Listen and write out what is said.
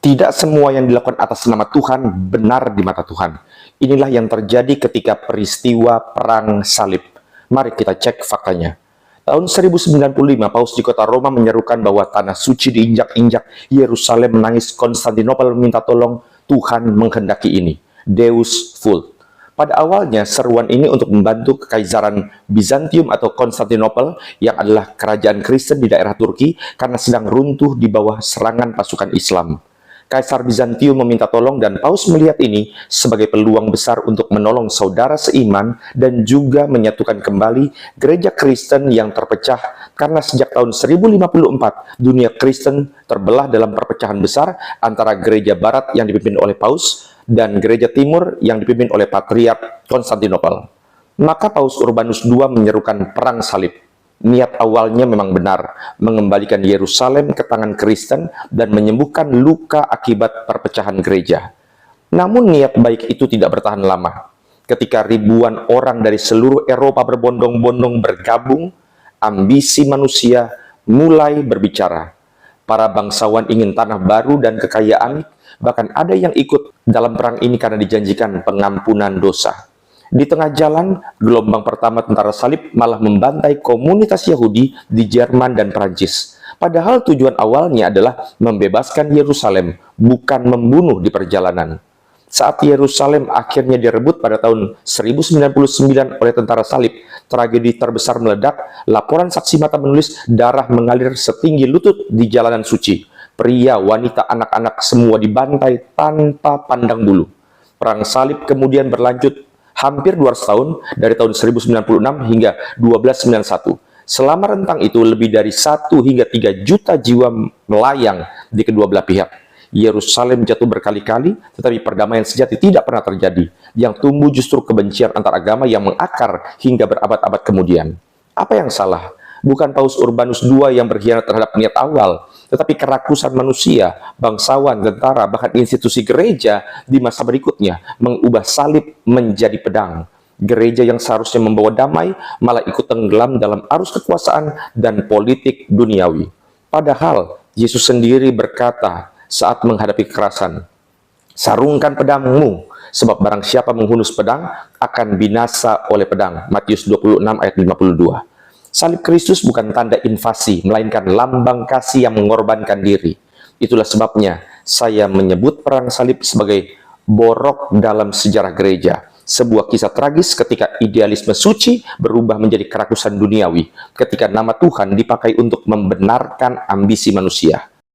Tidak semua yang dilakukan atas nama Tuhan benar di mata Tuhan. Inilah yang terjadi ketika peristiwa Perang Salib. Mari kita cek faktanya. Tahun 1095, Paus di kota Roma menyerukan bahwa tanah suci diinjak-injak, Yerusalem menangis, Konstantinopel meminta tolong, Tuhan menghendaki ini. Deus vult. Pada awalnya, seruan ini untuk membantu Kekaisaran Bizantium atau Konstantinopel yang adalah kerajaan Kristen di daerah Turki karena sedang runtuh di bawah serangan pasukan Islam. Kaisar Bizantium meminta tolong dan Paus melihat ini sebagai peluang besar untuk menolong saudara seiman dan juga menyatukan kembali gereja Kristen yang terpecah karena sejak tahun 1054 dunia Kristen terbelah dalam perpecahan besar antara gereja barat yang dipimpin oleh Paus dan gereja timur yang dipimpin oleh Patriark Konstantinopel. Maka Paus Urbanus II menyerukan perang salib. Niat awalnya memang benar, mengembalikan Yerusalem ke tangan Kristen dan menyembuhkan luka akibat perpecahan gereja. Namun niat baik itu tidak bertahan lama. Ketika ribuan orang dari seluruh Eropa berbondong-bondong bergabung, ambisi manusia mulai berbicara. Para bangsawan ingin tanah baru dan kekayaan, bahkan ada yang ikut dalam perang ini karena dijanjikan pengampunan dosa. Di tengah jalan, gelombang pertama tentara salib malah membantai komunitas Yahudi di Jerman dan Prancis. Padahal tujuan awalnya adalah membebaskan Yerusalem, bukan membunuh di perjalanan. Saat Yerusalem akhirnya direbut pada tahun 1099 oleh tentara salib, tragedi terbesar meledak. Laporan saksi mata menulis darah mengalir setinggi lutut di jalanan suci. Pria, wanita, anak-anak semua dibantai tanpa pandang bulu. Perang salib kemudian berlanjut hampir 200 tahun, dari tahun 1096 hingga 1291. Selama rentang itu, lebih dari 1 hingga 3 juta jiwa melayang di kedua belah pihak. Yerusalem jatuh berkali-kali, tetapi perdamaian sejati tidak pernah terjadi. Yang tumbuh justru kebencian antar agama yang mengakar hingga berabad-abad kemudian. Apa yang salah? Bukan Paus Urbanus II yang berkhianat terhadap niat awal, tetapi kerakusan manusia, bangsawan, tentara, bahkan institusi gereja di masa berikutnya mengubah salib menjadi pedang. Gereja yang seharusnya membawa damai malah ikut tenggelam dalam arus kekuasaan dan politik duniawi. Padahal Yesus sendiri berkata saat menghadapi kekerasan, "Sarungkan pedangmu, sebab barang siapa menghunus pedang akan binasa oleh pedang." Matius 26 ayat 52. Salib Kristus bukan tanda invasi, melainkan lambang kasih yang mengorbankan diri. Itulah sebabnya saya menyebut perang salib sebagai borok dalam sejarah gereja. Sebuah kisah tragis ketika idealisme suci berubah menjadi kerakusan duniawi, ketika nama Tuhan dipakai untuk membenarkan ambisi manusia.